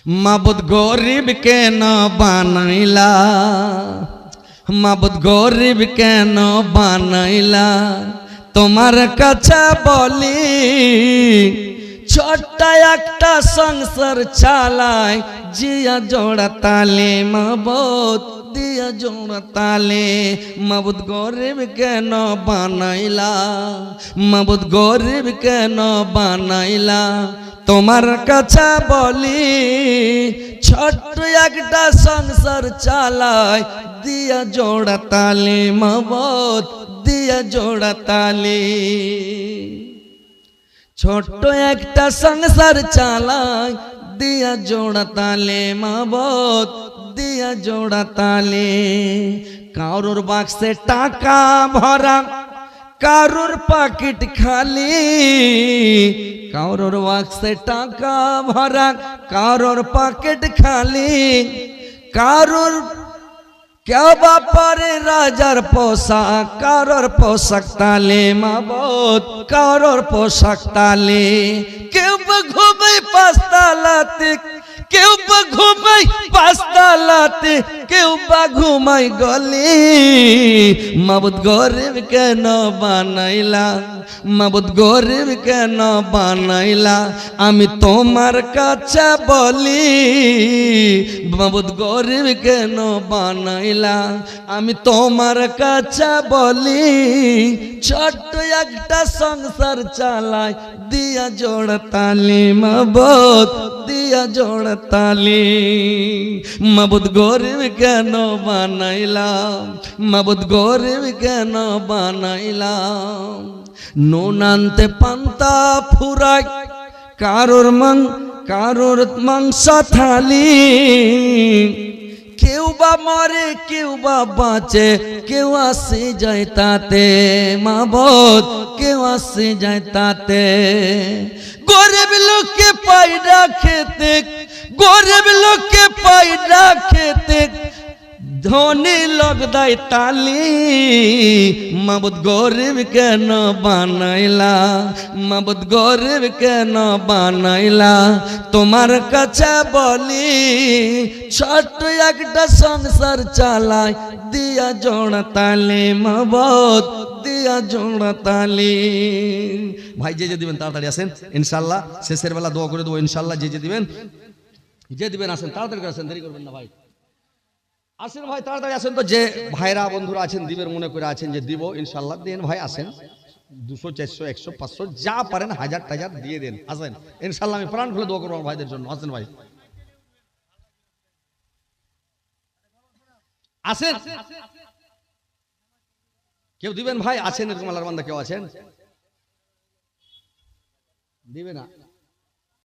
মাবুদ গরিব কেন বানাইলা, মাবুদ গরিব কেন বানাইলা, তোমার কাছে বলি ছোট্ট একটা সংসার চালাই, জিয়া জোড়া তালে মাবুদ দিয়া জোড়া তালে। মাবুদ গরিব কেন বানাইলা, মাবুদ গরিব কেন বানাইলা, তোমার কাছে বলি ছোট্ট একটা সংসার চালাই, দিয়া জোড়া তালে মাবুদ দিয়া জোড়া তালে। ছোট্ট একটা সংসার চালাই, দিয়া জোড়া তালে মাবুদ দিয়া জোড়া তালে। কারোর বাক্সে টাকা ভরা, কারোর পকেট খালি, কারোর বাক্সে টাকা ভরা, কারোর পকেট খালি, কারোর কেউ বাপারে রাজার পোশাক, কারোর পোশাক তালে মাবুদ কারোর পোশাক তালে। কেউ বা ঘুমাই পাঁচতলাতে, কেউ বা ঘুমাই পাঁচতলাতে, কেউ বা ঘুমাই গলি। মাবুদ গরিব কেন বানাইলা, মাবুদ গরিব কেন বানাইলা, আমি তোমার কাছে বলি মাবুদ গরিব কেন বানাইলা, আমি তোমার কাছে বলি ছোট্ট একটা সংসার চালাই, দিয়া জোড়া তালি মাবুদ দিয়া জোড়া তালি। মাবুদ গরিব কেন বানাইলাম, মাবুদ গরিব কেন বানাইলাম। নুন আনতে পান্তা ফুরাই, কারোর মাংস থালি, কেউ বা মরে কেউ বা বাঁচে, কেউ আসে যায় তাতে মাবুদ কেউ আসে যায় তাতে। গরিব লোককে পায়রা খেতে, গরিব লোককে পায়রা খেতে, ধনী লোক দেয় তালি। মাবুদ গরিব কেন বানাইলা, মাবুদ গরিব কেন বানাইলা, তোমার কাছে বলি ছোট্ট একটা সংসার চালাই, দিয়া জোড়া তালি মাবুদ দিয়া জোড়া তালি। ভাই যে দিবেন তাড়াতাড়ি আসেন, ইনশাল্লাহ শেষের বেলা দোয়া করে দেবো ইনশাল্লাহ। যে দিবেন আসেন, তাড়াতাড়ি আসেন, দেরি করবেন না ভাই। আসেন ভাই তাড়াতাড়ি আসেন। তো যে ভাইরা বন্ধুরা আছেন দিবের মনে করে আছেন যে দিব ইনশাল্লাহ দেন ভাই। আসেন 200 400 100 500 যা পারেন, 1000 টাকা দিয়ে দেন। আসেন ইনশাল্লাহ আমি প্রাণ খুলে দোয়া করবো আমার ভাইদের জন্য। আসেন ভাই আসেন, কেউ দিবেন ভাই? আছেন এরকম আল্লাহর বান্দা কেউ আছেন দিবে না?